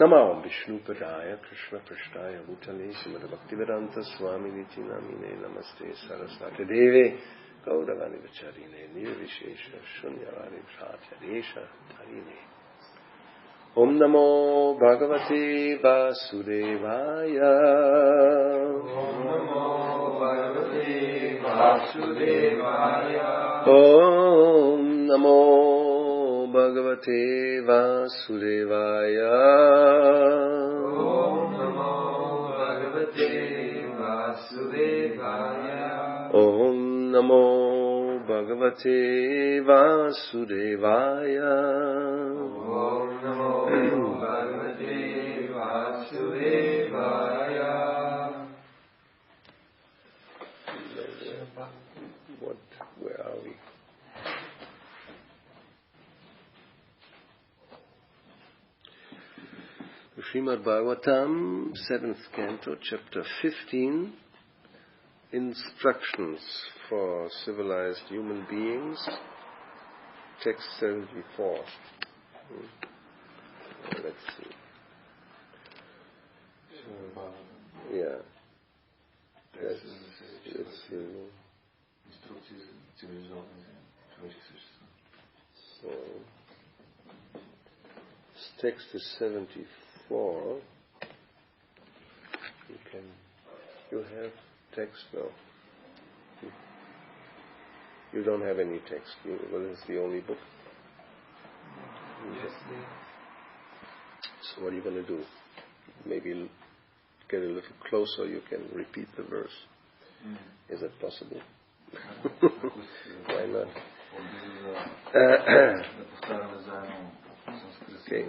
Namo Vishnu Padaya Krishna Prashtaya Bhutale Srimad Bhaktivedanta Swami Niti Namine Namaste Saraswati Deve Gauravani Vacharine Nirvishesha Shunyavadi Bhratyaresha Tarine. Om Namo Bhagavate Vasudevaya. Om Namo Bhagavate Vasudevaya. Om Namo Bhagavate Vasudevaya. Om Namo Bhagavate Vasudevaya. Om Namo Bhagavate Vasudevaya. Om Namo Bhagavate Vasudevaya. Where are we? Srimad Bhagavatam, 7th Canto, Chapter 15, Instructions for Civilized Human Beings, Text 74. Let's see. Yeah. Let's see. So, this text is 74. You have text now? You don't have any text. Well, this is the only book. Yes, so what are you going to do? Maybe get a little closer, you can repeat the verse. Is that possible? Why not? Okay.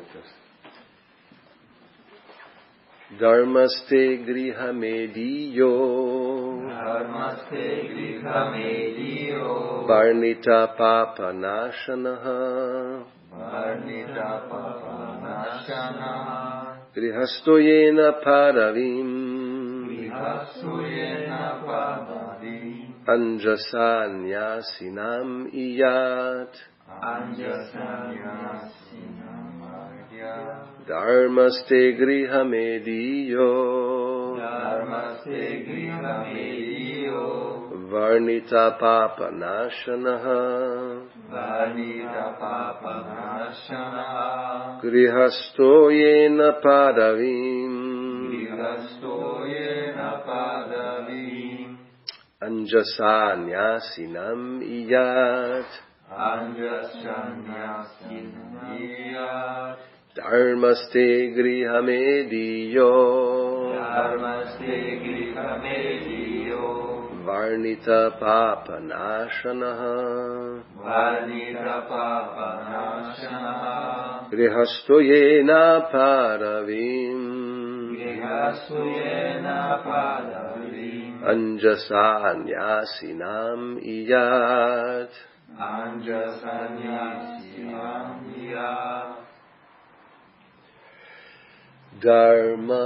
Dharmaste griha mediyo. Dharmaste griha mediyo. Varnita papa nashanaha. Varnita papa nashanaha. Grihastoyena paravim. Grihastoyena paravim. Anjasanyasinam iyat. Anjasanyasinam iyat. Dharmaste griha mediyo. Dharmaste griha mediyo. Varnita papa nashanaha. Varnita papa nashanaha. Grihastoyena padavim. Grihastoyena padavim. Anjasanyasinam iyat. Anjasanyasinam iyat. Dharmaste griha mediyo. Dharmaste griha mediyo. Varnita papa nashanaha. Varnita papa nashanaha. Grihastoyena paravim. Grihastoyena padavim. Anjasanyasinam iyat. Anjasanyasinam iyat. Dharma,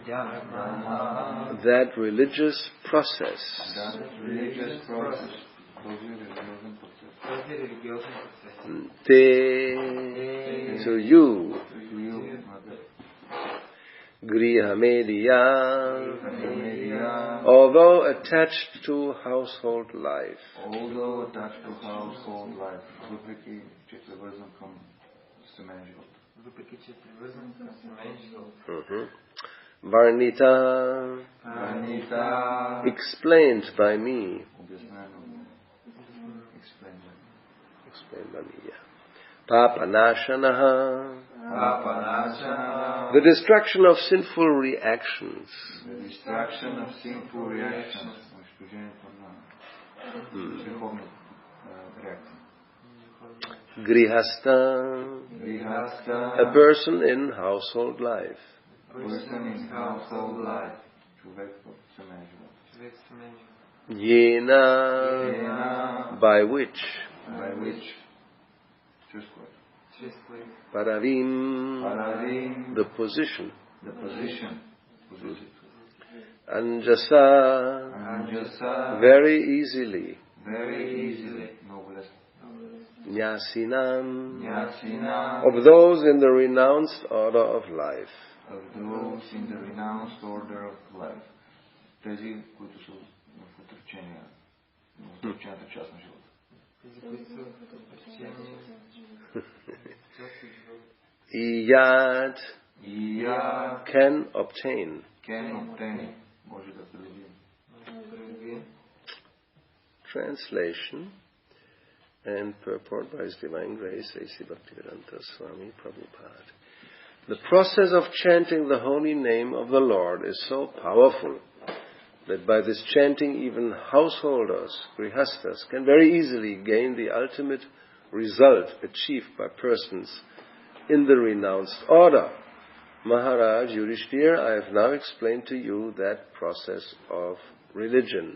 Dharma, that religious process. Te, to you. Griha mediya, although attached to household life. Varnita, explained by me. Explained by me, yeah. Papanashanaha, the destruction of sinful reactions. Grihastha, a person in household life. Yena, by which. Paravim, the position. Anjasa, very easily. Nyasinam, Nyasinam, of those in the renounced order of life. of those in the renounced order of life. Тези, които са в отречение, в отречената част на живота. Iyad can obtain. Може да придобие. Translation and purport by His Divine Grace, A.C. Bhakti Gauravani Prabhupada. The process of chanting the holy name of the Lord is so powerful that by this chanting even householders, grihastas, can very easily gain the ultimate result achieved by persons in the renounced order. Maharaj Yudhishthira, I have now explained to you that process of religion.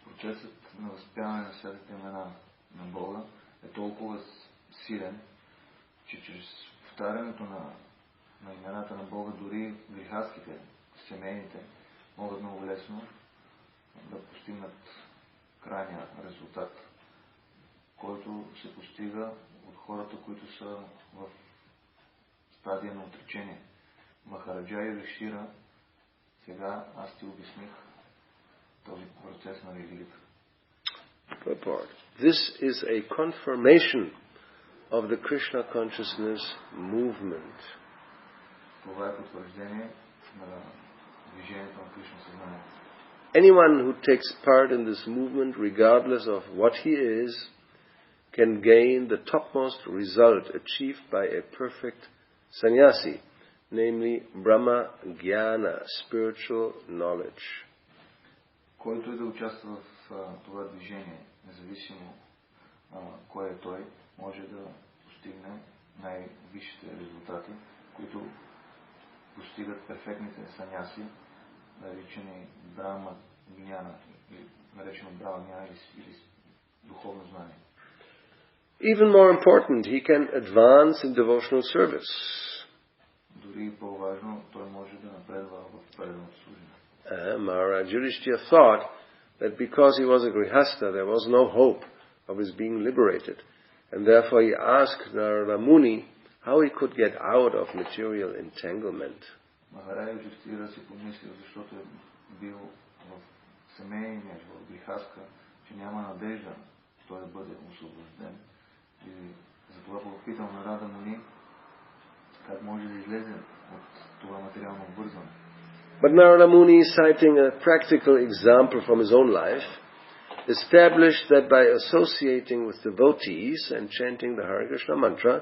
Процесът на възпяване на светите имена на Бога е толкова силен, че чрез повтарянето на имената на Бога дори грихаските, семейните, могат много лесно да постигнат крайния резултат, който се постига от хората, които са в стадия на отречение. Махараджа и Юдхиштира, сега аз ти обясних този процес на религията. Purport. This is a confirmation of the Krishna consciousness movement. Това е потвърждение на движението на Кришна съзнание. Anyone who takes part in this movement, regardless of what he is, can gain the topmost result achieved by a perfect sannyasi, namely Brahma Jnana, spiritual knowledge. Който и да участва в това движение, независимо кой е той, може да постигне най-висшите резултати, които постигат перфектните саняси, наречени Брахма Гняна, наречено Брахма Гняна или духовно знание. Even more important, he can advance in devotional service. Дори по-важно, той може да напредва в преданото служение. Maharaj Yudhishthira thought that because he was a grihasta, there was no hope of his being liberated. And therefore he asked Narada Muni how he could get out of material entanglement. Махараджа Юдхиштира си помислил, защото е бил в семейния живот, грихаска, че няма надежда той да бъде освободен. И затова попитал Нарада Муни как може да излезе от това материално обвързване. But Narada Muni, citing a practical example from his own life, established that by associating with devotees and chanting the Hare Krishna mantra,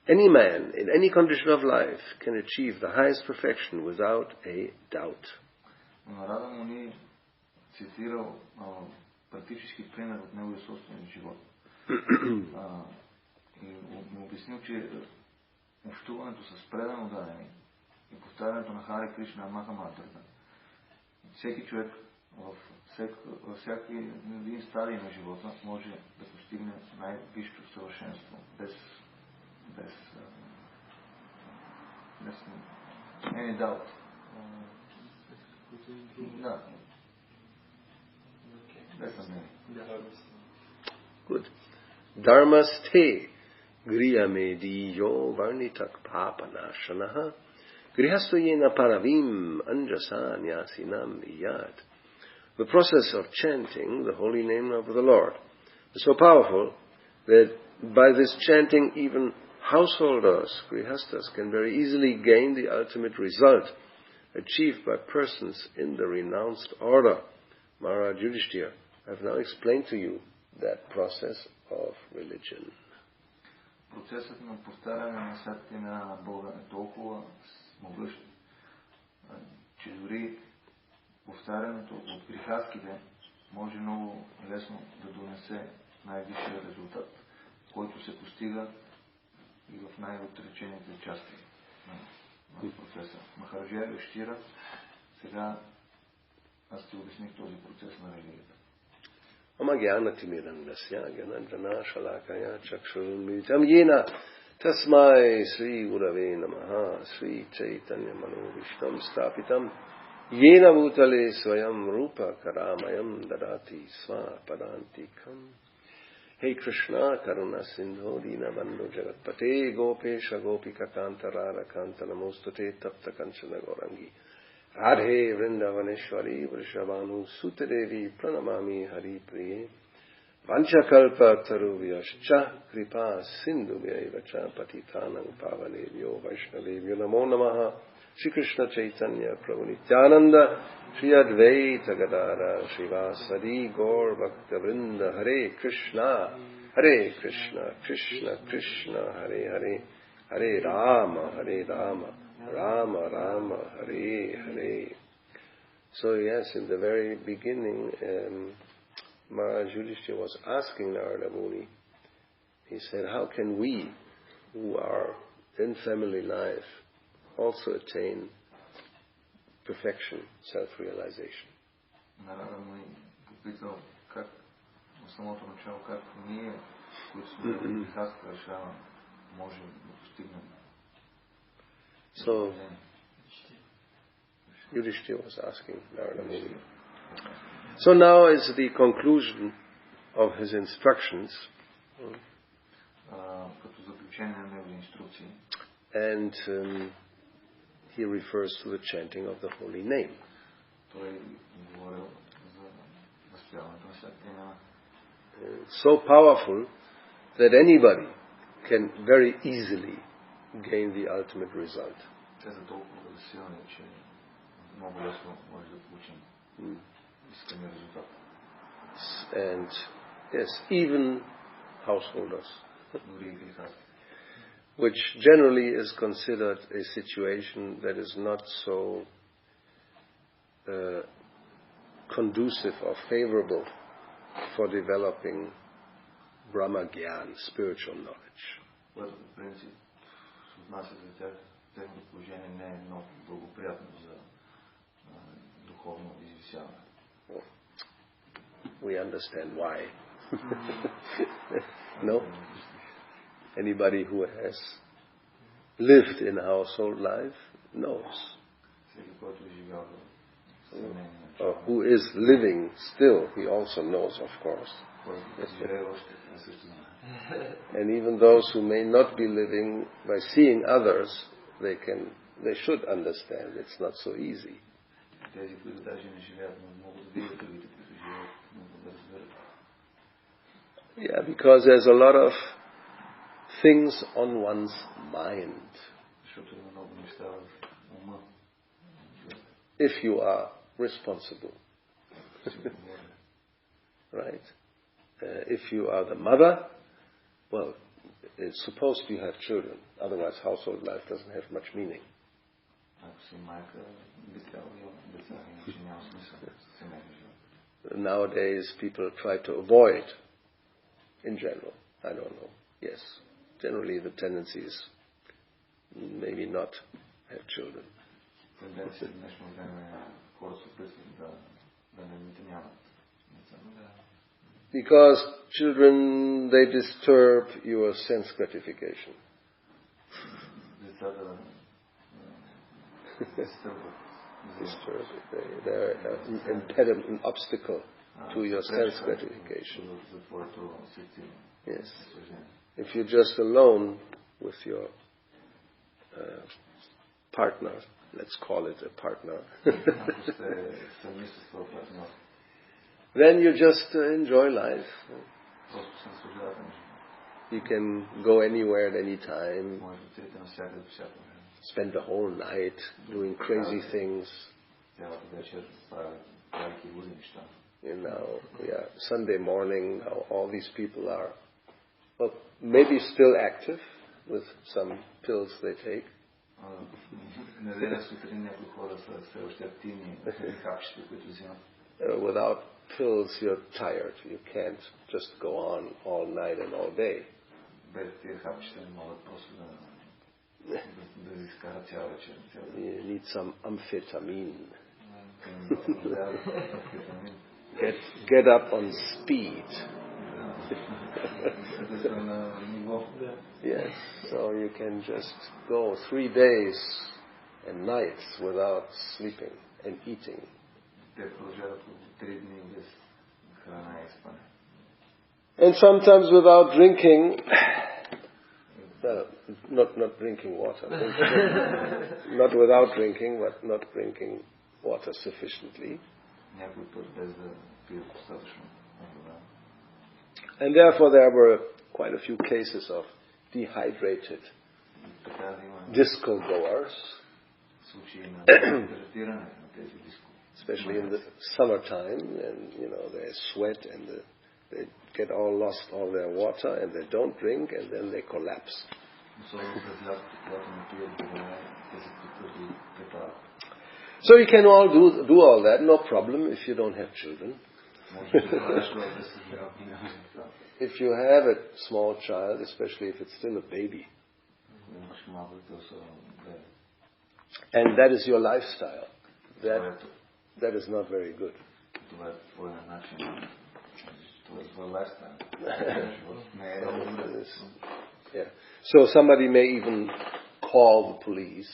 any man in any condition of life can achieve the highest perfection without a doubt. Нарада Муни цитирал практически пример от неговия собствен живот. И му обяснил, че общуването с предано дадени и повтарянето на Харе Кришна Маха мантрата, всеки човек във всяки един стадий на живота може да постигне най-висшето съвършенство, без any doubt. Да. Без съмнение. Good. Dharmaste griyamediyo varnitak papanashanaha grihastoyena paravim anjasa nyasinam iyad. The process of chanting the holy name of the Lord is so powerful that by this chanting even householders, grihastas, can very easily gain the ultimate result achieved by persons in the renounced order. Maharaj Yudhishthira, I have now explained to you that process of religion. Процесът на повтаряне на светите имена на Бога е толкова могъщ, че дори повтарянето от грехаските може много лесно да донесе най-висшия резултат, който се постига и в най-отречените части на процеса. Махараджа Юдхиштира, сега аз ти обясних този процес на религията. Amagyanatimirandasya gyanandana shalakaya chakshurunmilitam yena tasmai Sri Gurave Namaha Sri Chaitanya Manovishtam Stapitam Yena bhutale swayam rupa karamayam dadati sva padantikam. Hey Krishna, Karuna Sindho, Dina Bandhu Jagatpate, Gopesha Gopika Kanta Radha Kanta Namostate Tapta Kanchana Gaurangi. Radhe Vrindavaneshwari Vrishabhanu Sutadevi Pranamami Hari Priye. Vanchakalpa Taruvyascha Kripa Sindhu Vyaivacha Patitanang Pavanevyo Vaishnavevyo Namo Namaha. Shri Krishna Chaitanya Prabhu Nityananda Shri Advaita Gadara Srivasadi Gaur Bhakta Vrinda Hare Krishna Krishna Krishna Hare Hare Hare Rama Rama Rama Hare Hare. So yes, in the very beginning Maharaj Yudhishthira was asking Narada Muni, he said, how can we who are in family life also attain perfection, self-realization? Нарада Муни попитал, как в самото начало, как ние, които сме в грехаска ашрама, можем да постигнем. So, Yudhishthira was asking Narada Muni. So now is the conclusion of his instructions. Като заключение на неговите инструкции. And he refers to the chanting of the holy name. So powerful that anybody can very easily gain the ultimate result. And yes, even householders. Which generally is considered a situation that is not so conducive or favorable for developing Brahma Gyan, spiritual knowledge. We understand why. No? Anybody who has lived in household life knows. Or who is living still, he also knows, of course. And even those who may not be living, by seeing others, they should understand it's not so easy. Yeah, because there's a lot of things on one's mind. If you are responsible. Right? If you are the mother, well, it's supposed you have children. Otherwise, household life doesn't have much meaning. Nowadays, people try to avoid, in general, I don't know, yes. Generally, the tendency is maybe not have children. Because children, they disturb your sense gratification. They're an obstacle to your sense gratification. Yes. If you're just alone with your partner, let's call it a partner, then you just enjoy life. You can go anywhere at any time, spend the whole night doing crazy things. Sunday morning, all these people are maybe still active with some pills they take. Without pills, you're tired. You can't just go on all night and all day. You need some amphetamine. Get up on speed. Yes, so you can just go 3 days and nights without sleeping and eating. And sometimes without drinking, well, not drinking water. Not without drinking, but not drinking water sufficiently. And therefore there were quite a few cases of dehydrated disco goers, especially in the summertime, and they sweat and they get lost all their water and they don't drink and then they collapse. So you can all do all that, no problem, if you don't have children. If you have a small child, especially if it's still a baby, and that is your lifestyle, that is not very good. Yeah. So somebody may even call the police,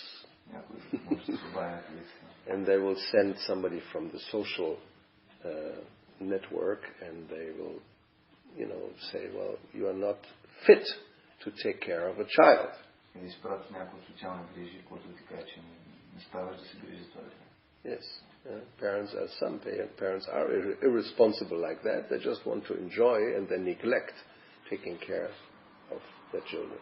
and they will send somebody from the social network, and they will, say, well, you are not fit to take care of a child. Yes. Some parents are irresponsible like that. They just want to enjoy and they neglect taking care of their children.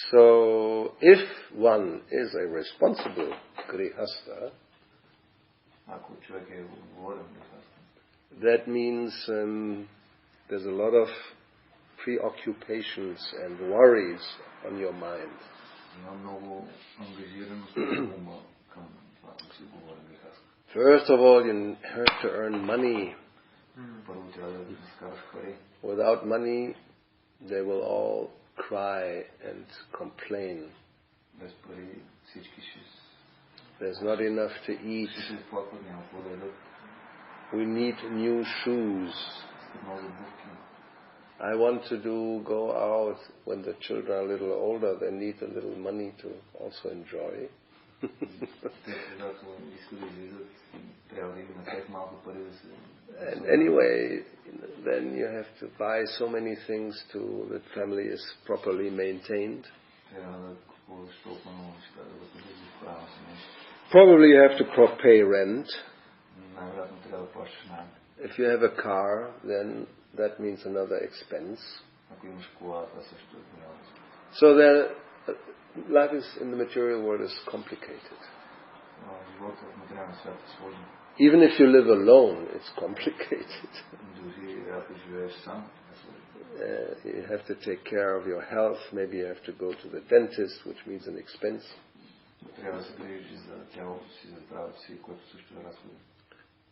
So, if one is a responsible grihastha, that means there's a lot of preoccupations and worries on your mind. First of all, you have to earn money. Without money, they will all cry and complain. There's not enough to eat. We need new shoes. I want to go out when the children are a little older. They need a little money to also enjoy. And anyway, then you have to buy so many things the family is properly maintained. Probably you have to pay rent. If you have a car, then that means another expense. So life in the material world is complicated. Even if you live alone, it's complicated. You have to take care of your health. Maybe you have to go to the dentist, which means an expense.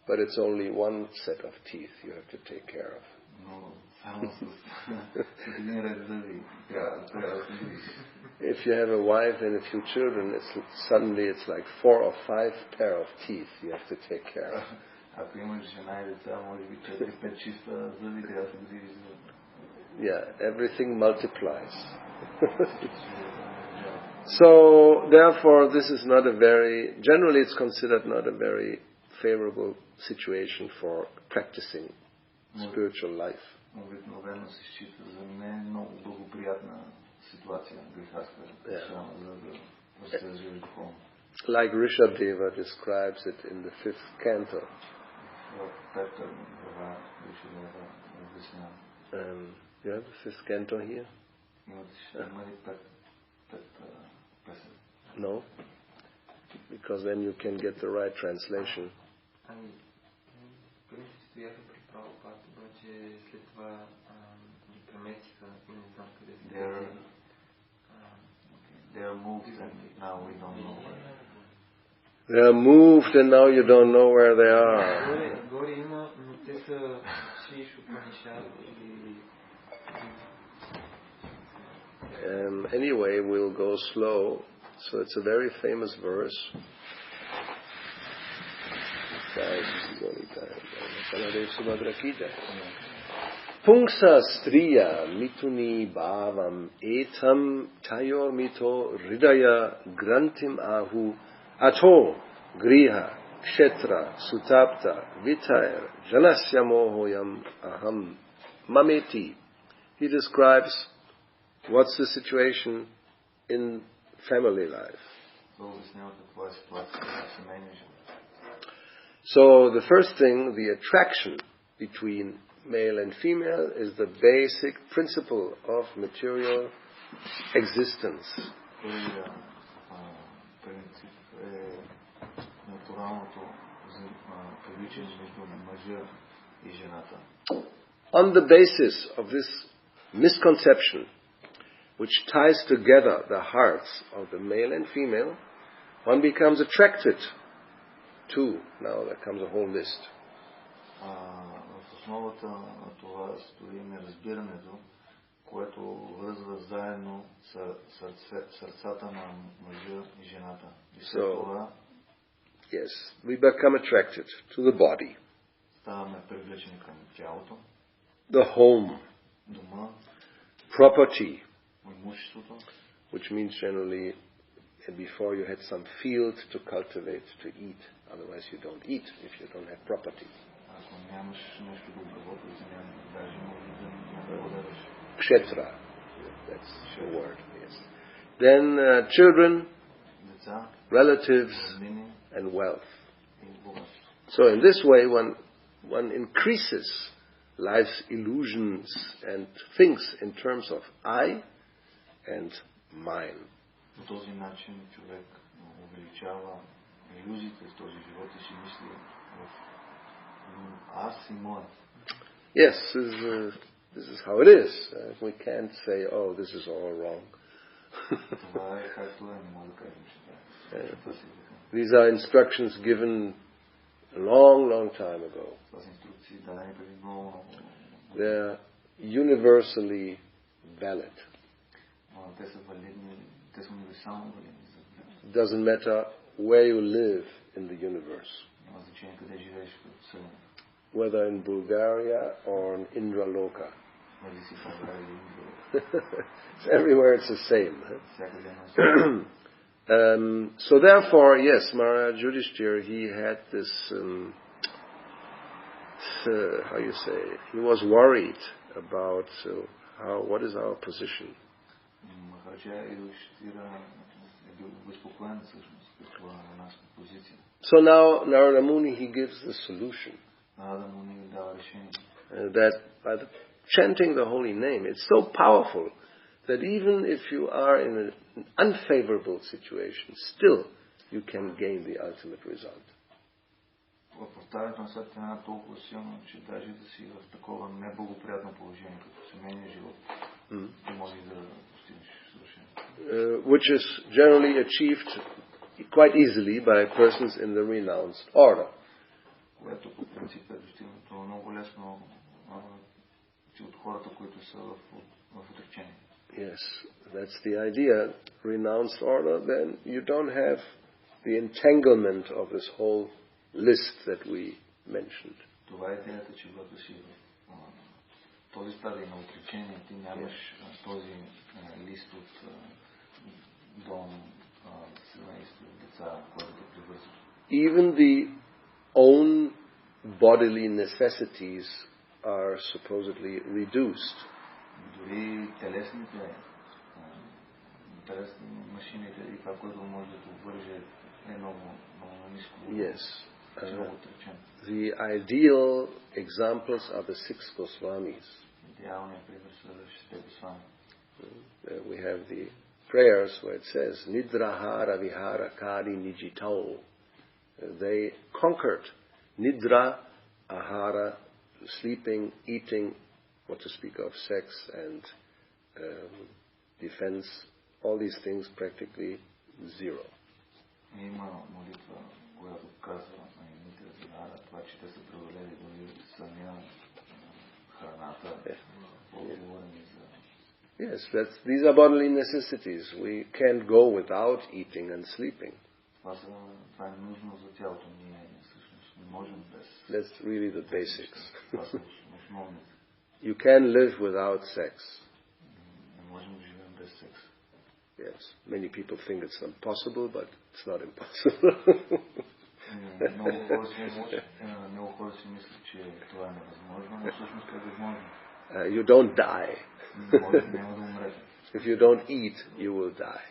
But it's only one set of teeth you have to take care of. If you have a wife and a few children, suddenly it's like 4 or 5 pair of teeth you have to take care of. Yeah, everything multiplies. So, therefore, this is generally it's considered not a very favorable situation for practicing spiritual life. Yeah. Like Rishabdeva describes it in the 5th canto. You have the 5th canto here? No? Because then you can get the right translation. They are moved and now we don't know where. They are moved and now you don't know where they are. Anyway, we'll go slow. So it's a very famous verse. Jai Shri Gaurita, Baladev Subhadra ki jai. Pungsa striya mituni bhavam etam tayor mito hridaya grantim ahu ato griha kshetra sutapta vitair janasya mohoyam aham mameti. He describes what's the situation in family life. So the first thing, the attraction between male and female, is the basic principle of material existence. On the basis of this misconception, which ties together the hearts of the male and female, one becomes attracted to. Now there comes a whole list. В основата на това стои неразбирането, което връзва заедно сърцата на мъжа и жената. И след това yes, we become attracted to the body, ставаме привлечени към тялото, the home, дома, property, имуществото, which means generally before you had some field to cultivate, to eat. Otherwise you don't eat if you don't have property. Kshetra, that's the word, yes. Then children, relatives, and wealth. So in this way one increases life's illusions and thinks in terms of I and mine. По този начин човек увеличава илюзиите в този живот и си мисли аз и моят. Yes, this is how it is. We can't say, oh, this is all wrong. Това е както е, не може да кажем, че These are instructions given a long time ago. They're universally valid. It doesn't matter where you live in the universe, whether in Bulgaria or in Indraloka. Everywhere it's the same. So therefore, yes, Maharaj Yudhishthira, he had this, he was worried about what is our position. So now Narada Muni, he gives the solution. That by chanting the holy name, it's so powerful that even if you are in an unfavorable situation, still you can gain the ultimate result. Повтарянето на сърцето е толкова силно, че даже да си в такова неблагоприятно положение, като семейния живот, ти можеш да постигнеш съвършено. Which is generally achieved quite easily by persons in the renounced order. Което по принцип е достигнато много лесно от хората, които са в отречение. Yes, that's the idea. Renounced order, then you don't have the entanglement of this whole list that we mentioned. Това е идеята, че когато си в този стадий на отречение, ти нямаш този лист от дом, семейство, деца, който те привързват. Even the own bodily necessities are supposedly reduced. Дори телесните машините и това, което може да те обвърже е много ниско. Yes. The ideal examples are the six Goswamis. We have the prayers where it says, Nidrahara Vihara Kari Nijitao. They conquered Nidra, Ahara, sleeping, eating, what to speak of, sex and defense, all these things practically zero. Yes, these are bodily necessities. We can't go without eating and sleeping. That's really the basics. You can live without sex. Yes, many people think it's impossible, but it's not impossible. You don't die. If you don't eat, you will die.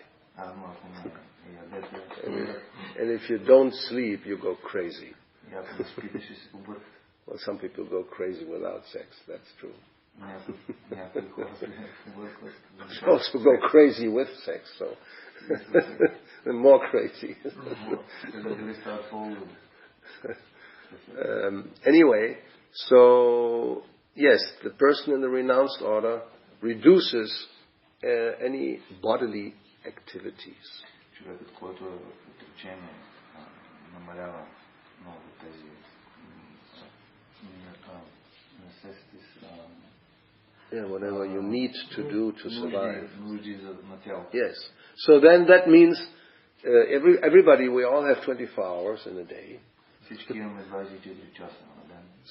And if you don't sleep, you go crazy. Well, some people go crazy without sex, that's true. Some also go crazy with sex, so more crazy. Anyway, so yes, the person in the renounced order reduces any bodily activities. Yeah, whatever you need to do to survive. Yes. So then that means everybody, we all have 24 hours in a day.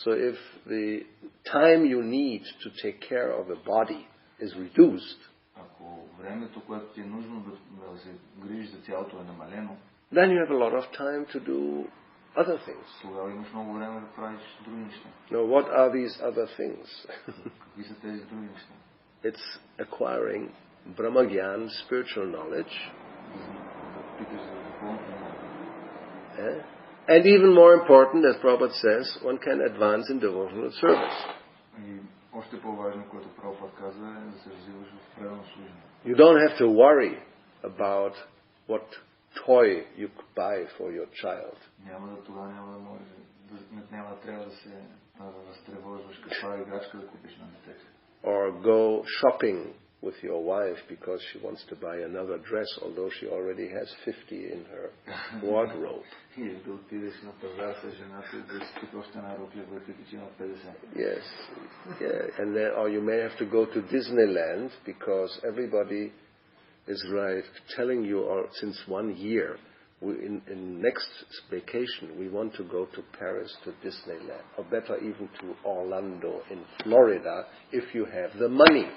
So if the time you need to take care of the body is reduced, then you have a lot of time to do other things. Now, what are these other things? It's acquiring Brahmagyan, spiritual knowledge. And even more important, as Prabhupada says, one can advance in devotional service. You don't have to worry about what toy you could buy for your child. Or go shopping with your wife because she wants to buy another dress, although she already has 50 in her wardrobe. Yes, yeah, and then, or you may have to go to Disneyland because everybody is telling you since 1 year, in next vacation we want to go to Paris, to Disneyland, or better even to Orlando in Florida if you have the money.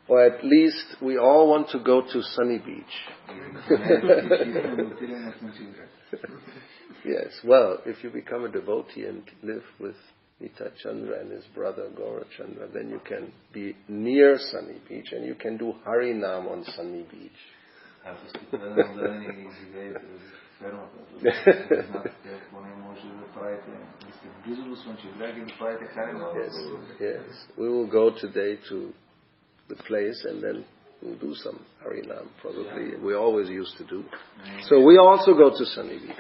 Or at least we all want to go to Sunny Beach. Yes, well, if you become a devotee and live with Nita Chandra and his brother Gaura Chandra, then you can be near Sunny Beach and you can do Harinam on Sunny Beach. Yes. We will go today to the place and then we'll do some Harinam, probably. We always used to do. So we also go to Sunny Beach.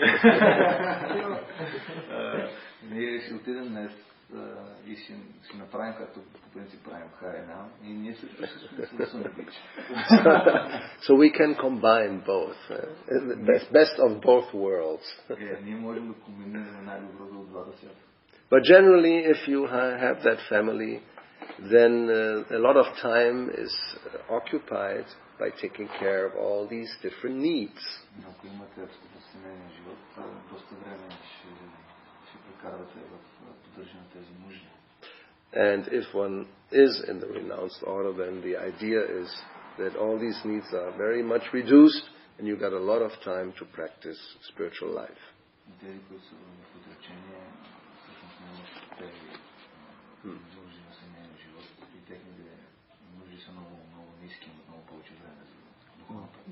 So we can combine both. The best of both worlds. But generally, if you have that family, then a lot of time is occupied by taking care of all these different needs. And if one is in the renounced order, then the idea is that all these needs are very much reduced and you got a lot of time to practice spiritual life.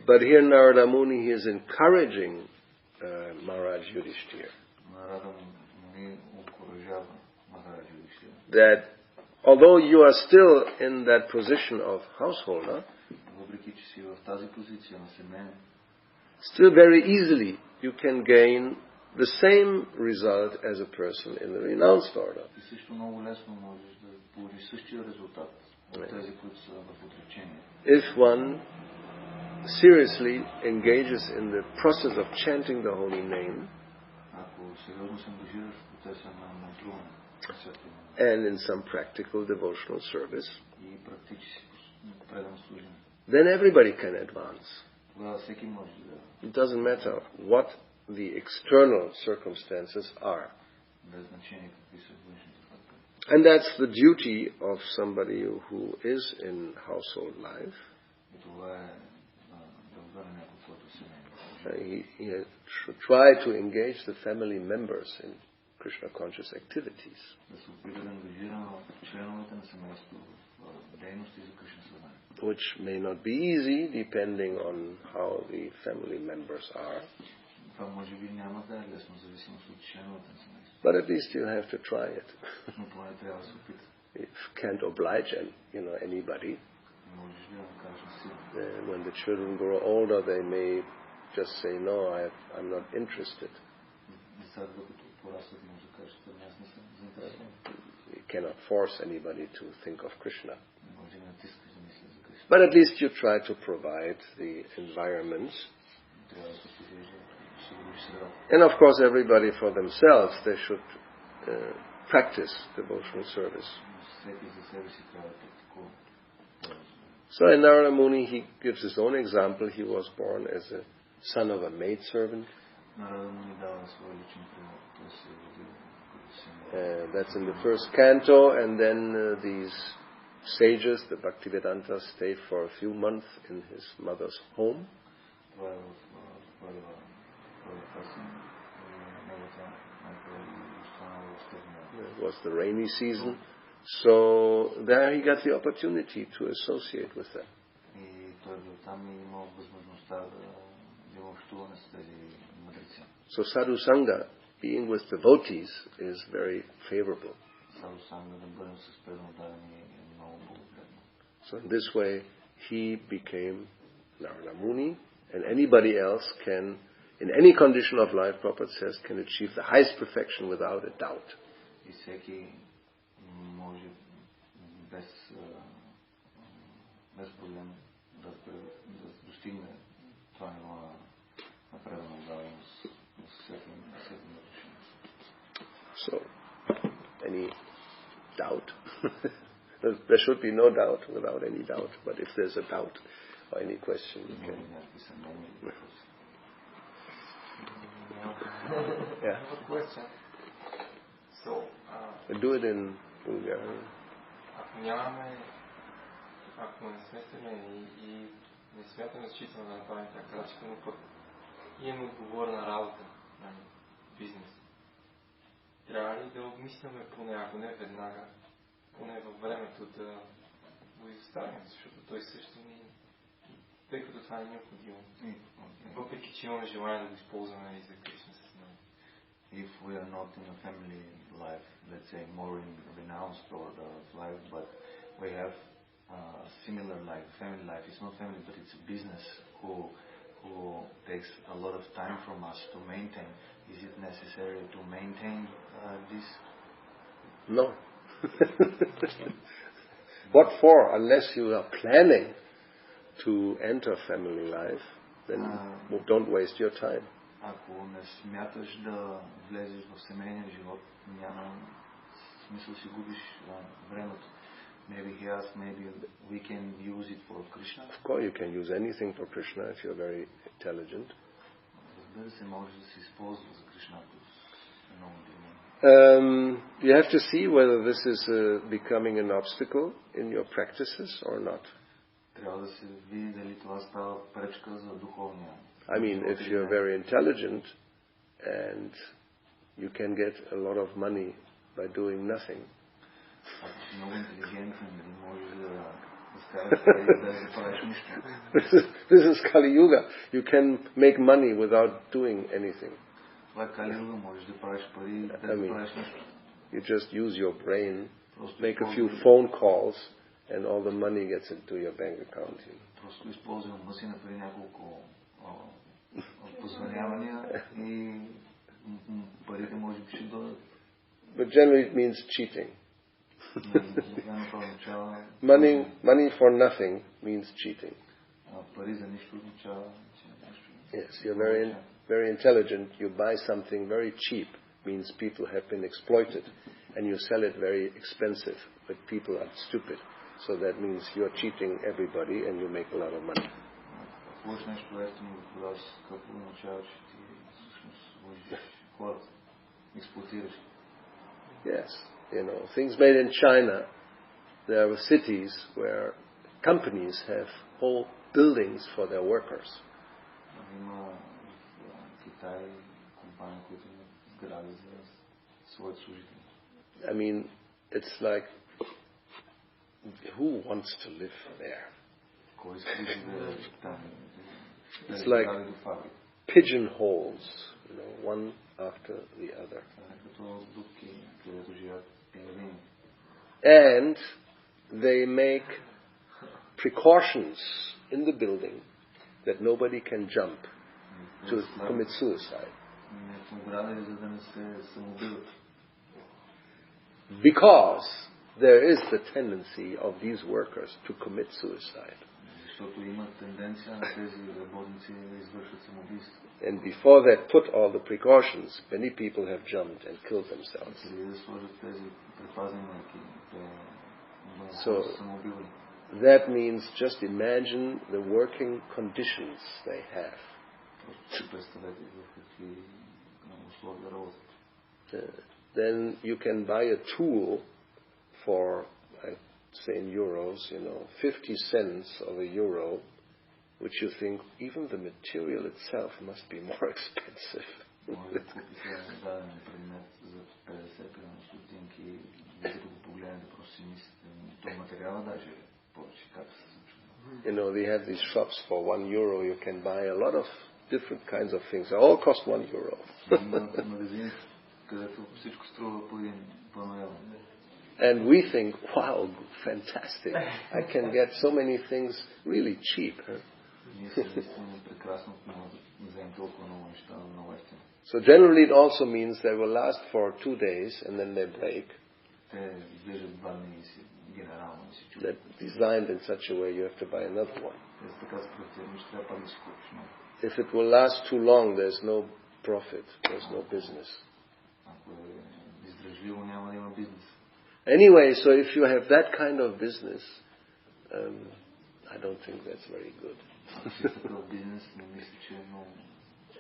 But here Narada Muni, he is encouraging Maharaj Yudhishthira that although you are still in that position of householder, still very easily you can gain the same result as a person in the renounced order. If one seriously engages in the process of chanting the holy name, and in some practical devotional service, then everybody can advance. It doesn't matter what the external circumstances are. And that's the duty of somebody who is in household life. He should try to engage the family members in Krishna conscious activities. Which may not be easy depending on how the family members are. But at least you have to try it. You can't oblige anybody. When the children grow older, they may just say, no, I'm not interested. You cannot force anybody to think of Krishna. But at least you try to provide the environments. And of course, everybody for themselves, they should practice devotional service. So in Narada Muni, he gives his own example. He was born as a son of a maidservant. That's in the first canto, and then these sages, the Bhaktivedantas, stayed for a few months in his mother's home. It was the rainy season, so there he got the opportunity to associate with them. So sadhu sangha, being with devotees, is very favorable. So in this way, he became Narada Muni, and anybody else can, in any condition of life, Prabhupada says, can achieve the highest perfection without a doubt. So, any doubt? There should be no doubt without any doubt, but if there's a doubt or any question, you can... Yeah. I have a question. So, do it in Bulgarian. Ако не сме семейни и не смятаме считано да направим тази крачка, но пък имаме отговорна работа на бизнес. Трябва ли да обмисляме поне, ако не веднага, поне във времето да го изоставим, защото той също ни, тъй като това е необходимо. Въпреки че имаме желание да го използваме и за Кришна съзнание. If we are not in a family life, let's say more in renounced order of life, but we have similar life, family life. It's not family, but it's a business who takes a lot of time from us to maintain. Is it necessary to maintain this? No. What for? Unless you are planning to enter family life, then don't waste your time. Ако не смяташ да влезеш в семейния живот, няма смисъл си губиш времето. Maybe he asked, maybe we can use it for Krishna. Of course, you can use anything for Krishna if you're very intelligent. You have to see whether this is becoming an obstacle in your practices or not. I mean, if you're very intelligent and you can get a lot of money by doing nothing. This is Kali Yuga. You can make money without doing anything. I mean, you just use your brain, make a few phone calls, and all the money gets into your bank account. But generally it means cheating. Money for nothing means cheating. Yes, you're very intelligent. You buy something very cheap, means people have been exploited. and you sell it very expensive, but people are stupid. So that means you're cheating everybody and you make a lot of money. Yes, things made in China, there are cities where companies have whole buildings for their workers. I mean, it's like, who wants to live there? It's like pigeonholes, one after the other. And they make precautions in the building that nobody can jump to commit suicide. Because there is the tendency of these workers to commit suicide. And before they put all the precautions, many people have jumped and killed themselves. So that means just imagine the working conditions they have. Then you can buy a tool for, I'd say in euros, 50 cents of a euro, which you think even the material itself must be more expensive. They have these shops for €1. You can buy a lot of different kinds of things. They all cost €1. And we think, wow, fantastic. I can get so many things really cheap. Huh? So generally it also means they will last for 2 days and then they break. They're designed in such a way you have to buy another one. If it will last too long, there's no profit, there's no business. Anyway, so if you have that kind of business, I don't think that's very good.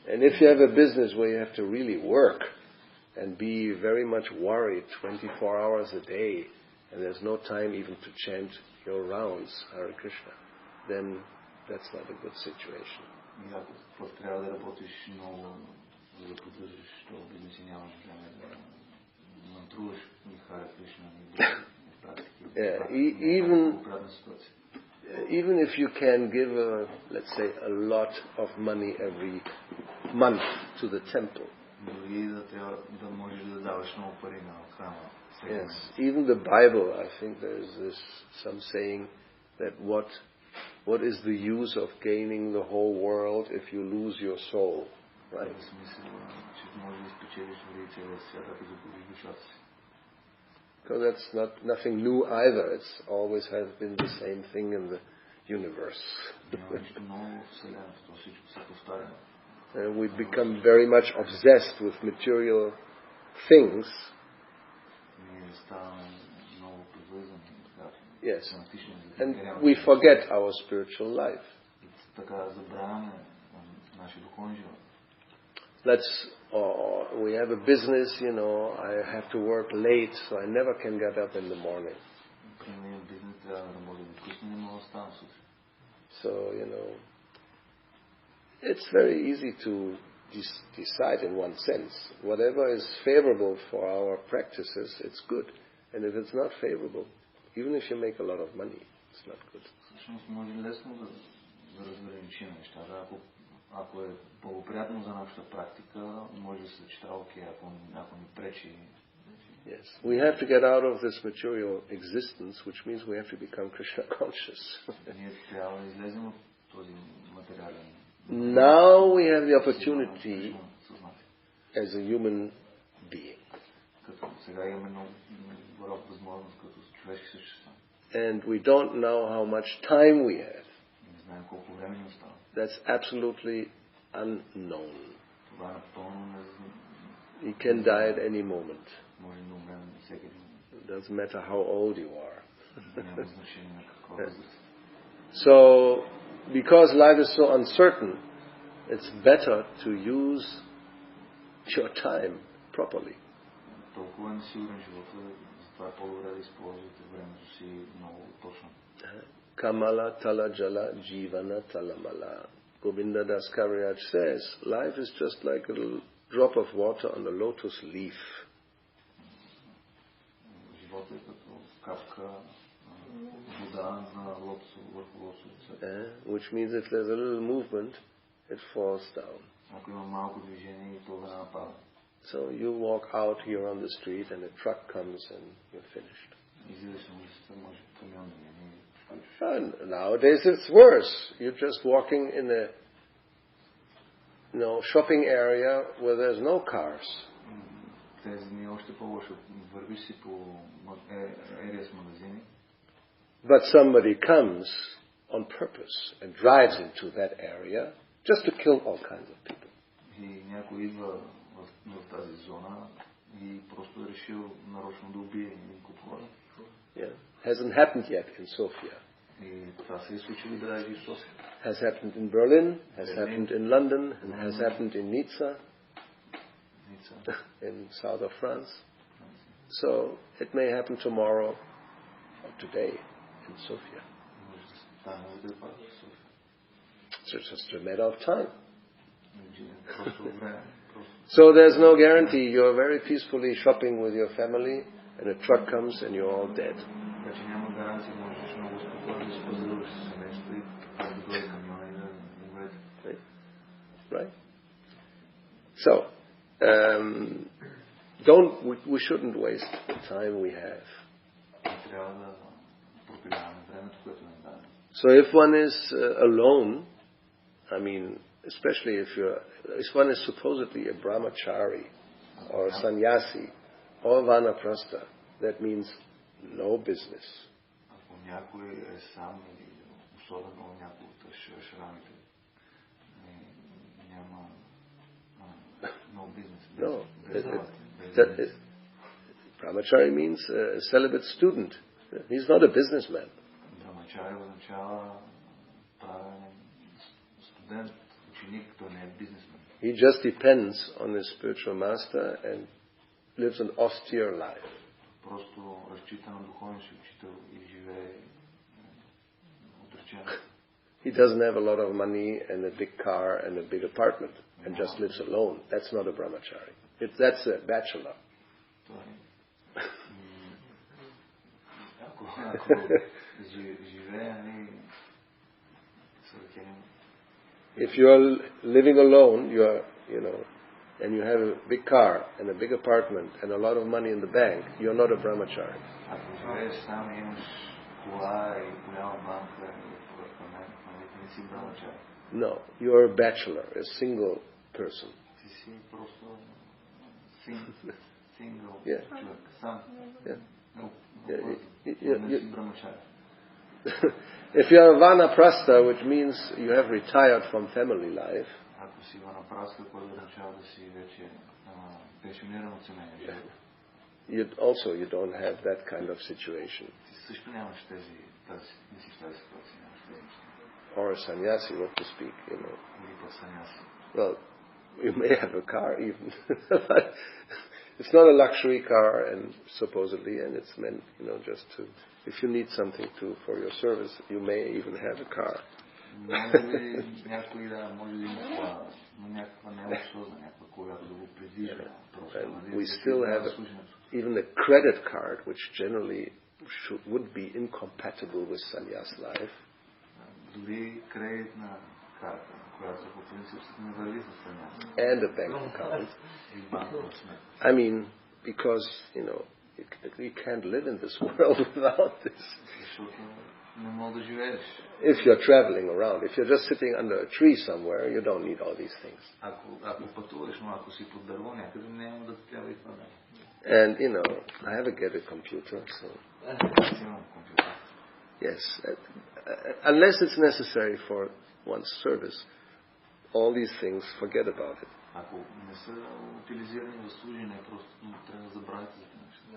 And if you have a business where you have to really work and be very much worried 24 hours a day, and there's no time even to chant your rounds, Hare Krishna, then that's not a good situation. Yeah, even if you can give let's say a lot of money every month to the temple. Yes, even the Bible, I think there's some saying that what is the use of gaining the whole world if you lose your soul, right? Because that's nothing new either. It's always has been the same thing in the universe. And we become very much obsessed with material things. Yes. And we forget our spiritual life. We have a business, I have to work late, so I never can get up in the morning. So, it's very easy to decide in one sense. Whatever is favorable for our practices, it's good. And if it's not favorable, even if you make a lot of money, it's not good. Ако е благоприятно за нашата практика, може да се съчета окей, ако ни пречи. Yes, we have to get out of this material existence, which means we have to become Krishna conscious. Ние трябва да излезем от този материален. Now we have the opportunity as a human being. Като сега имаме много възможност като човешки същества. And we don't know how much time we have. Не знаем колко време ни остава. That's absolutely unknown. Това напълно You can die at any moment. Може да умрем всеки ден. Doesn't matter how old you are. So, because life is so uncertain, it's better to use your time properly. Kamala tala jala jivana talamala. Govinda Das Kaviraj says, life is just like a little drop of water on a lotus leaf. Which means if there's a little movement, it falls down. So you walk out here on the street and a truck comes and you're finished. And nowadays it's worse. You're just walking in a shopping area where there's no cars. But somebody comes on purpose and drives into that area just to kill all kinds of people. Yeah. Hasn't happened yet in Sofia. Has happened in Berlin, has happened in London, and has happened in Nizza, in south of France. So it may happen tomorrow or today in Sofia. It's just a matter of time. So there's no guarantee. You're very peacefully shopping with your family and a truck comes and you're all dead. Right? So, we shouldn't waste the time we have. So if one is alone, especially if one is supposedly a brahmachari or a sannyasi or vanaprastha, that means no business. No. Brahmachari means a celibate student. He's not a businessman. He just depends on his spiritual master and lives an austere life. He doesn't have a lot of money and a big car and a big apartment and just lives alone. That's not a brahmachari. That's a bachelor. If you're living alone, and you have a big car and a big apartment and a lot of money in the bank, you're not a brahmachari. No, you're a bachelor, a single person. Yeah. If you're a vanaprastha, which means you have retired from family life, you don't have that kind of situation. Or a sannyasi, what to speak, Well, you may have a car even. But it's not a luxury car, and supposedly, and it's meant, just to, if you need something for your service, you may even have a car. And we still have even a credit card, which generally would be incompatible with sannyas life. And a bank account. Because, you can't live in this world without this. If you're traveling around, if you're just sitting under a tree somewhere, you don't need all these things. And, I have a gated computer, so... Yes. Unless it's necessary for one's service, all these things, forget about it.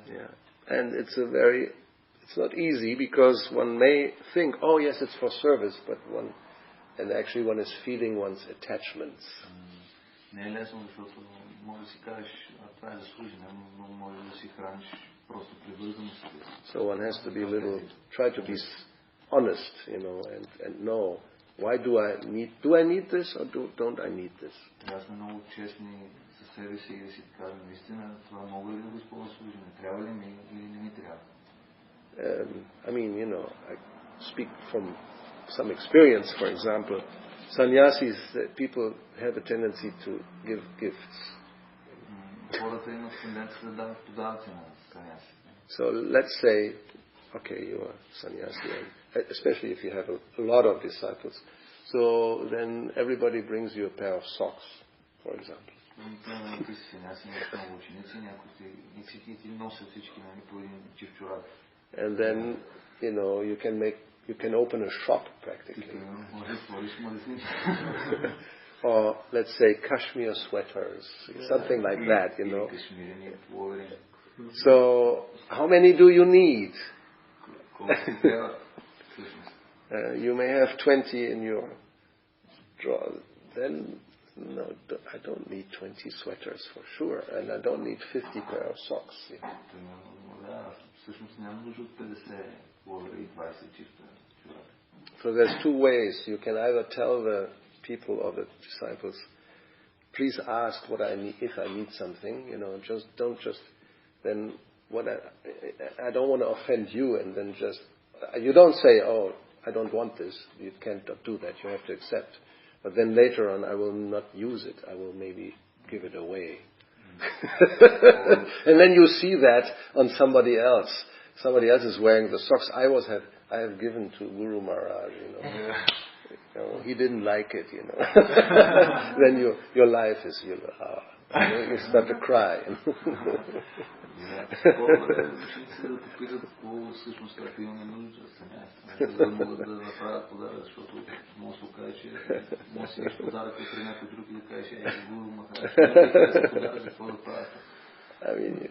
Yeah. And it's not easy, because one may think, oh yes, it's for service, but and actually one is feeding one's attachments. Не е лесно, защото може да си кажеш, това е за служене, но може да си храниш просто привързаност. So one has to be try to be honest, and know, why do I need this or don't I need this? Аз сме много честни със себе си и да си кажем, наистина, това мога ли да го използвам служене? Трябва ли ми или не ми трябва? I speak from some experience. For example, sannyasis, people have a tendency to give gifts. So let's say, okay, you are sannyasi, especially if you have a lot of disciples. So then everybody brings you a pair of socks, for example. And then, you can open a shop practically. Or let's say cashmere sweaters, something like that, So, how many do you need? You may have 20 in your drawer. Then, no, I don't need 20 sweaters for sure, and I don't need 50 pair of socks. So there's two ways. You can either tell the people or the disciples, please ask what I need, if I need something, then I don't want to offend you, and then you don't say, oh, I don't want this. You can't do that. You have to accept. But then later on, I will not use it. I will maybe give it away. And then you see that on somebody else. Somebody else is wearing the socks I have given to Guru Maharaj, he didn't like it, Then your life is, you start to cry.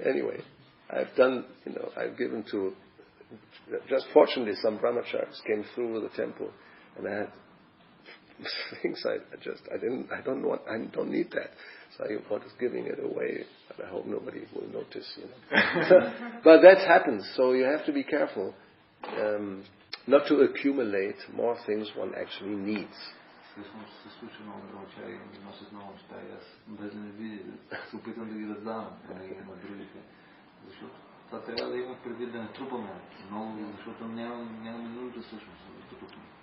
Anyway, I've given to, just fortunately some brahmacharis came through the temple, and I had things I don't need that. So I was giving it away, but I hope nobody will notice, But that happens, so you have to be careful not to accumulate more things one actually needs.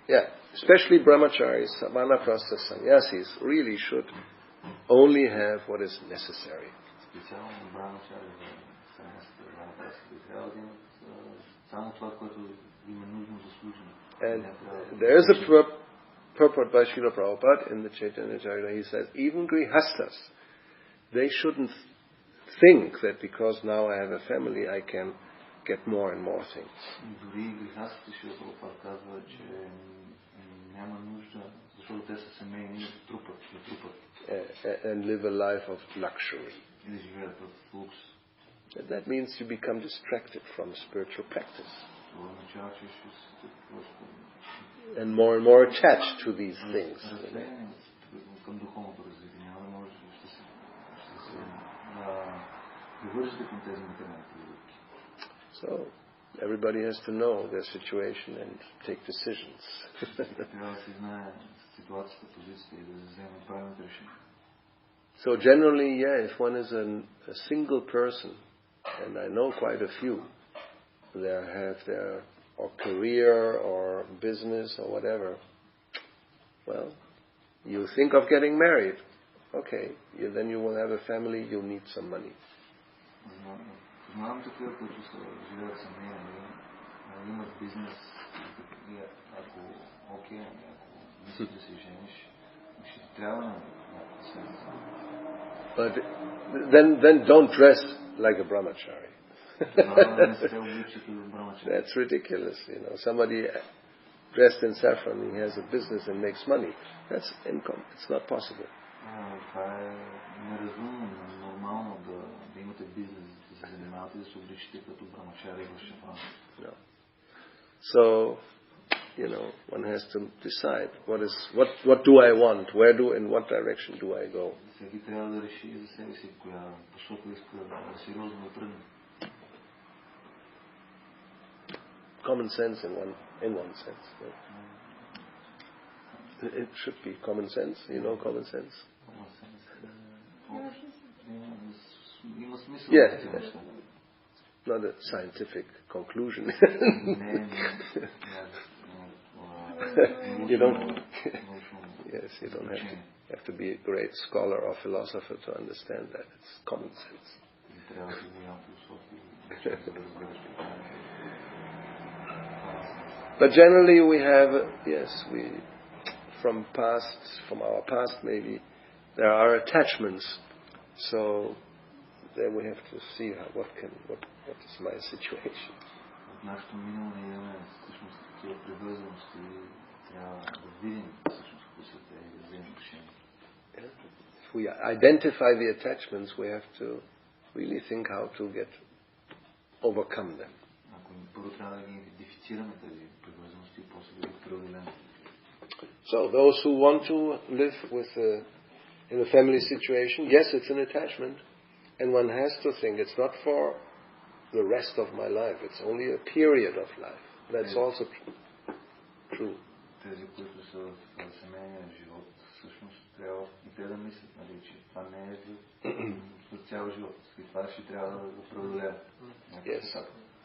Yeah, especially brahmacharis, vanaprastha sannyasis really should only have what is necessary. And there is a purport by Srila Prabhupada in the Chaitanya Charita. He says, even grihastas, they shouldn't think that because now I have a family, I can get more and more things. And live a life of luxury. And that means you become distracted from spiritual practice. And more attached to these things. So, everybody has to know their situation and take decisions. So generally, if one is a single person, and I know quite a few, they have their career or business or whatever, well, you think of getting married. Okay, then you will have a family, you'll need some money. Знам такива, които живеят семейни, имат бизнес и ако мислиш да се жениш, ще ти трябва на средства. But then don't dress like a brahmachari. That's ridiculous, Somebody dressed in saffron, he has a business and makes money. That's income. It's not possible. Това е неразумно, нормално да имате бизнес, да се занимавате да се обличате като брамачари в шафран. No. So, one has to decide what do I want, in what direction do I go. Всеки трябва да реши за себе си коя посока иска да сериозно да тръгне. Common sense in one sense. No? It should be common sense. Common sense. Има смисъл. Yeah. Not a scientific conclusion. You don't. Yes, you don't have to be a great scholar or philosopher to understand that. It's common sense. But generally, we have from our past maybe there are attachments. So then we have to see what is my situation. Нашето минало имаме всъщност такива привързаности и трябва да видим всъщност кои са те и да вземем решение. If we identify the attachments, we have to really think how to overcome them. Ако първо трябва да ги идентифицираме тези привързаности и после да ги преодолеем. So those who want to live in a family situation, yes, it's an attachment, and one has to think it's not for the rest of my life. It's only a period of life. That's also true. Тези, които са в семейния живот, всъщност трябва и те да мислят, че това не е за цял живот. И това ще трябва да преодолеят. Yes,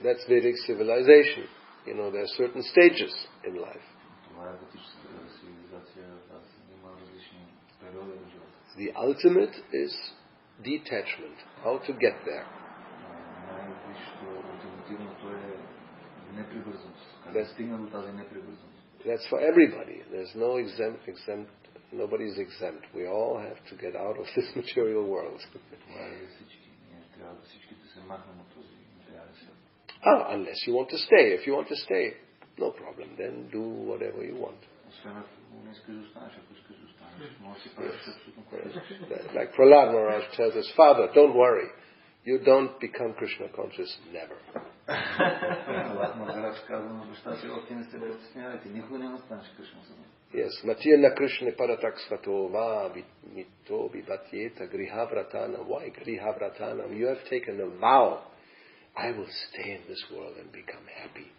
that's Vedic civilization. There are certain stages in life. Това е ведическата цивилизация. Има различни периоди в живота. The ultimate is detachment. How to get there. That's for everybody. There's no exempt. Nobody's exempt. We all have to get out of this material world. Unless you want to stay. If you want to stay, no problem. Then do whatever you want. Like Prahlad Maharaj tells his father, don't worry. You don't become Krishna conscious, never. Yes, Matiyana Krishna Parataksvato va mito vivatyeta grihavratanam. Why grihavratanam? You have taken a vow. I will stay in this world and become happy.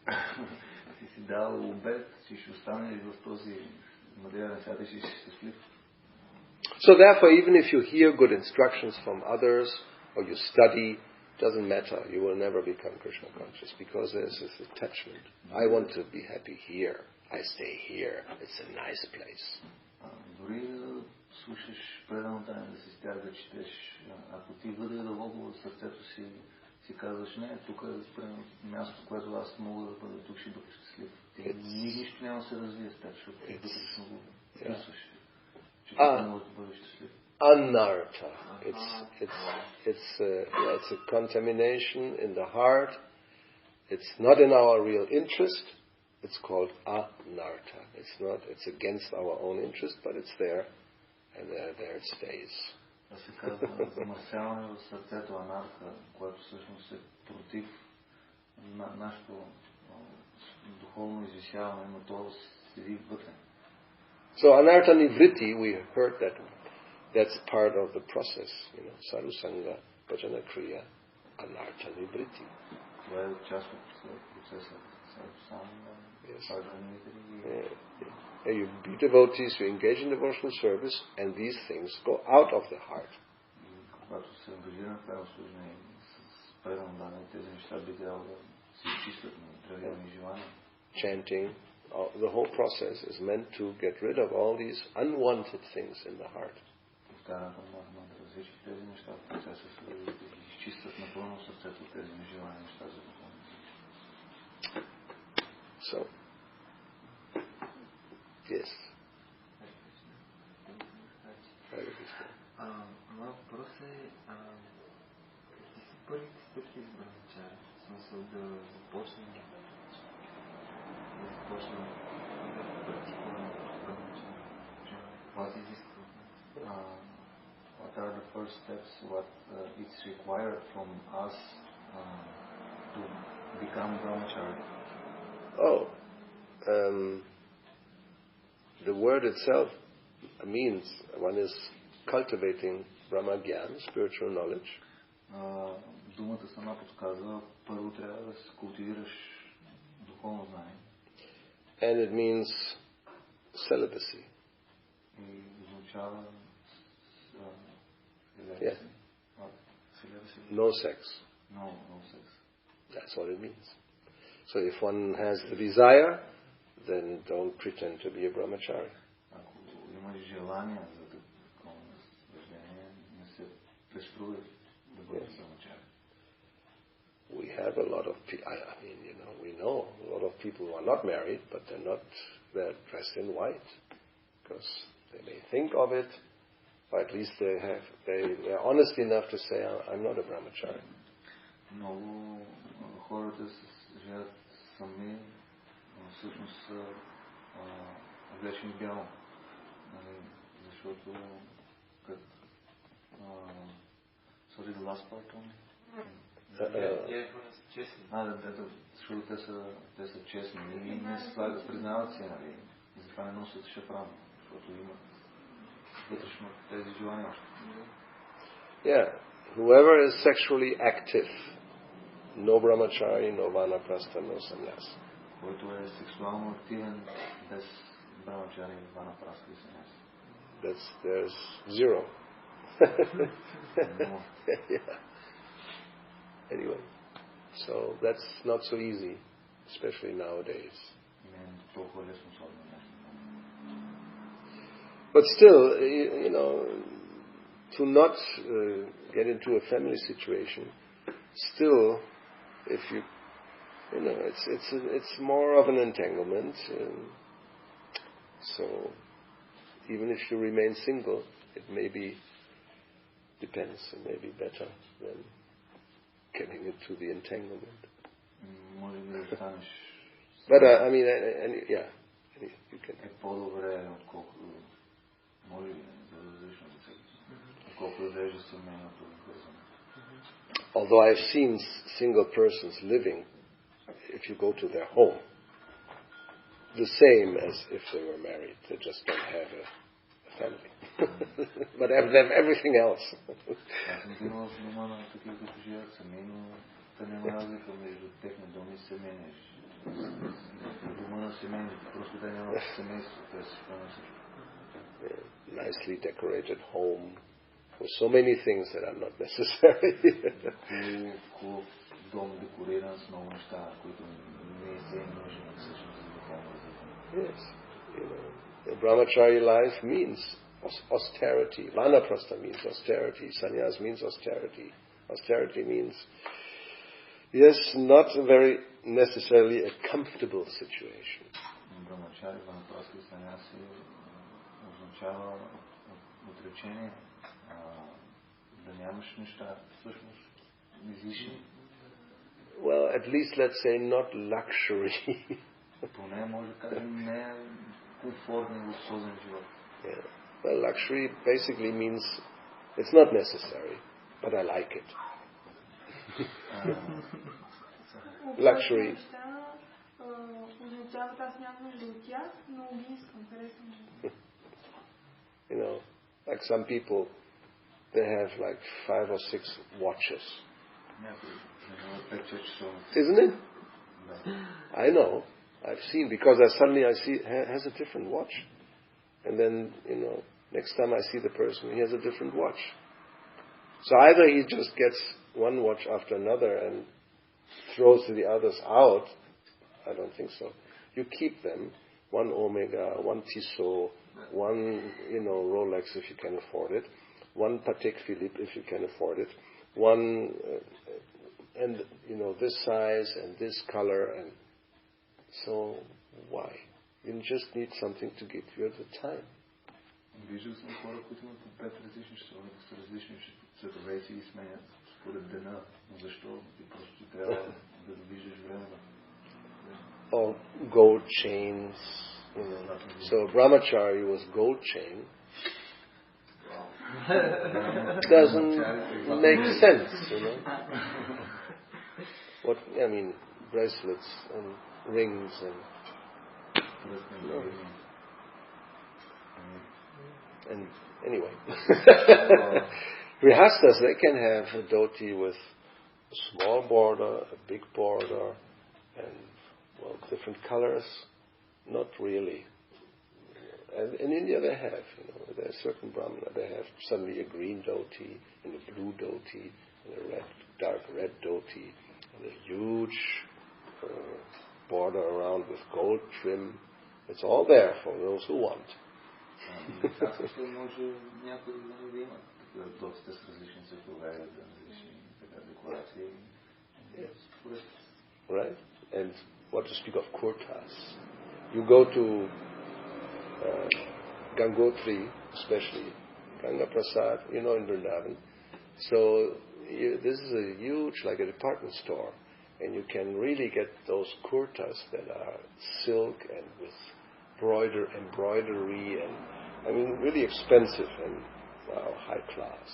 So therefore, even if you hear good instructions from others, or you study, doesn't matter. You will never become Krishna conscious because there's this attachment. I want to be happy here. I stay here. It's a nice place. Дори слушаш преданата да се стяга да четеш, ако ти бъде дълбоко в сърцето си казваш, не, тук е място, което аз мога да бъда, тук ще бъда щастлив. Нищо няма да се развие с теб, защото ти вътрешно го чувстваш, че тук не може да бъдеш щастлив. Anartha. It's a contamination in the heart. It's not in our real interest. It's called anartha. It's against our own interest, but it's there, and there it stays. Да се казва замърсяване в сърцето, анарха, което всъщност е против нашето духовно извисяване, но то седи вътре. So anartha nivritti, we heard that's part of the process, sadhu sangha, bhajana kriya, anartha nivritti. Това е част от процеса sadhu sangha, bhajana nivritti. You be devotees, you engage in devotional service, and these things go out of the heart. Когато се ангажираме в това служение с преданно, тези неща би трябвало да се изчистват на тривиални желания. Chanting, the whole process is meant to get rid of all these unwanted things in the heart. Повтарянето на различни тези неща в процеса са да изчистват напълно сърцето тези нежелани неща за духовност. So, yes. Моят въпрос е какви са първите стъпки в брамачаря? В смисъл да започна да практикувам брамачаря. Какво се изисква от нас? What are the first steps, what it's required from us become brahmachari? Oh, the word itself means one is cultivating Brahma Gyan, spiritual knowledge. Думата сама подсказва, първо трябва да се култивираш духовно знание. And it means celibacy. И означава Yeah. No sex. No sex. That's what it means. So if one has the desire, then don't pretend to be a brahmachari. Ако имаш желание за такова рождение, не се преструвай да бъдеш брахмачари. We have a lot of people, we know a lot of people who are not married, but they're dressed in white, because they may think of it, but at least they're honest enough to say, I'm not a brahmachari. Много хората живеят сами, всъщност са облечени бяло. Защото sorry, the last part only? Защото те са честни и не се признават си, нали? Затова не носят шафран, защото имат вътрешно тези желания още. Yeah, whoever is sexually active, no brahmachari, no vanaprastha, no sannyas. Който е сексуално активен без брахмачари, ванапрастха и саньяси. There's zero. Yeah. Anyway, so that's not so easy, especially nowadays. But still, to not get into a family situation, still, if it's more of an entanglement. So, even if you remain single, it depends. It may be better than getting into the entanglement. But yeah, you can. Although I've seen single persons living, if you go to their home, the same as if they were married. They just don't have a family. But they have everything else. Nicely decorated home with so many things that are not necessary. Yes, the brahmachari life means austerity. Vanaprastha means austerity. Sannyas means austerity. Austerity means, yes, not very necessarily a comfortable situation. Brahmachari, vanaprastha и саньяси означава отречение, да нямаш неща всъщност излишни. Well, at least let's say not luxury. Поне може да кажем не комфортен и луксозен живот. Yeah. Well, luxury basically means it's not necessary, but I like it. Luxury. Like some people, they have like 5 or 6 watches. Isn't it? I know. I've seen, because I see has a different watch. And then, next time I see the person, he has a different watch. So either he just gets one watch after another and throws the others out. I don't think so. You keep them. One Omega, one Tissot, one, Rolex if you can afford it. One Patek Philippe if you can afford it. One, and, this size and this color. And so, why? You just need something to give you the time. Виждал съм хора, които имат по 5 различни часове, с различни цветове и си ги сменят според дена. Защо? Ти просто трябва да виждаш времето. Or gold chains. So brahmachari was gold chain. Doesn't make sense, bracelets and rings and and anyway. Grihastas, they can have a dhoti with a small border, a big border, and different colors. Not really. And in India they have, there's certain Brahmana, they have suddenly a green dhoti and a blue dhoti and a dark red dhoti and a huge border around with gold trim. It's all there for those who want. Right? And what to speak of kurtas. You go to Gangotri, especially Ganga Prasad, in Vrindavan. So this is a huge, like a department store, and you can really get those kurtas that are silk and with embroidery, and really expensive and high class.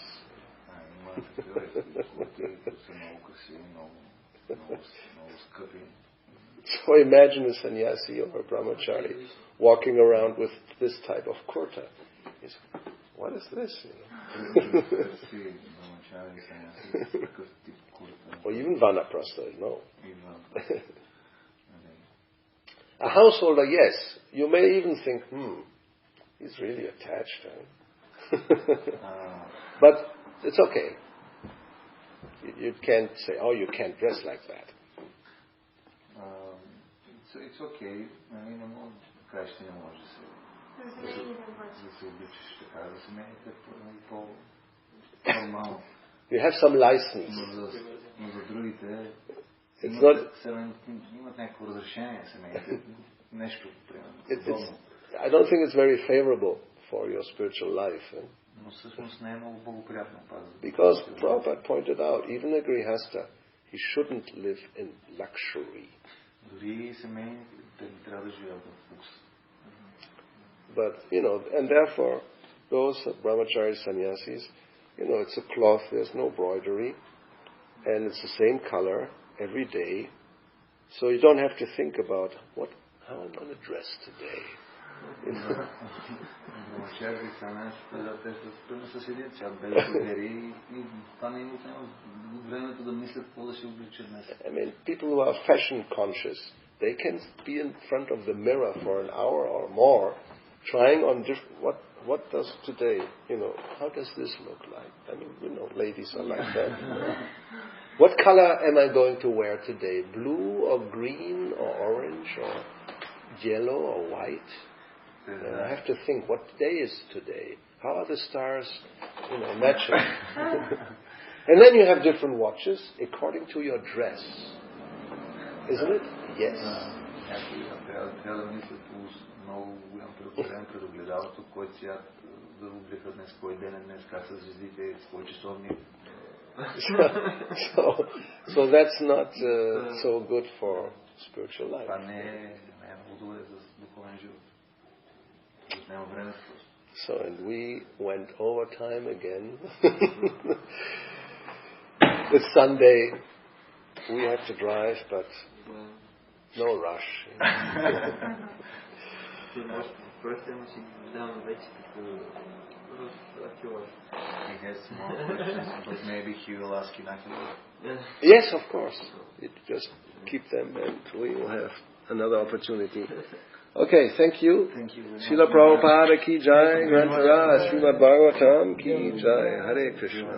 So imagine a sannyasi or a brahmachari walking around with this type of kurta. What is this? Or even vanaprastha, no. A householder, yes. You may even think, he's really attached. But it's okay. You can't say, you can't dress like that. It's okay. Краще не може да се обичаш така, да се мените по-нормално. You have some license. Но за другите имат някакво разрешение семейните. Нещо, примерно. I don't think it's very favorable for your spiritual life. Но всъщност не е много благоприятно. Because Prabhupada pointed out, even a grihasta, he shouldn't live in luxury. Дори семейните трябва да живеят в лукс. But, and therefore, those brahmachari sannyasis, it's a cloth, there's no broidery, and it's the same color every day, so you don't have to think about, how am I going to dress today? Brahmachari sannyasis са седят цял без бродери и това не им отнема времето да мислят какво да се обличат днес. People who are fashion conscious, they can be in front of the mirror for an hour or more, trying on what does today, how does this look like? Ladies are like that. What color am I going to wear today? Blue or green or orange or yellow or white? And I have to think, what day is today? How are the stars, matching? And then you have different watches according to your dress. Isn't it? Yes. Трябва да мислят много голям предогледалото, кой цвят да облека днес, кой ден е днес, как са звездите, с кой часовник. So that's not so good for spiritual life. Това не е много добре за духовен живот. Няма време. So, and we went overtime again. It's Sunday. We have to drive, but no rush. He has more questions, but maybe he will ask you not to. Yes, of course. You just keep them and we will have another opportunity. Okay, thank you. Thank you. Srila Prabhupada ki jai, Granthara, Srimad Bhagavatam ki jai. Hare Krishna.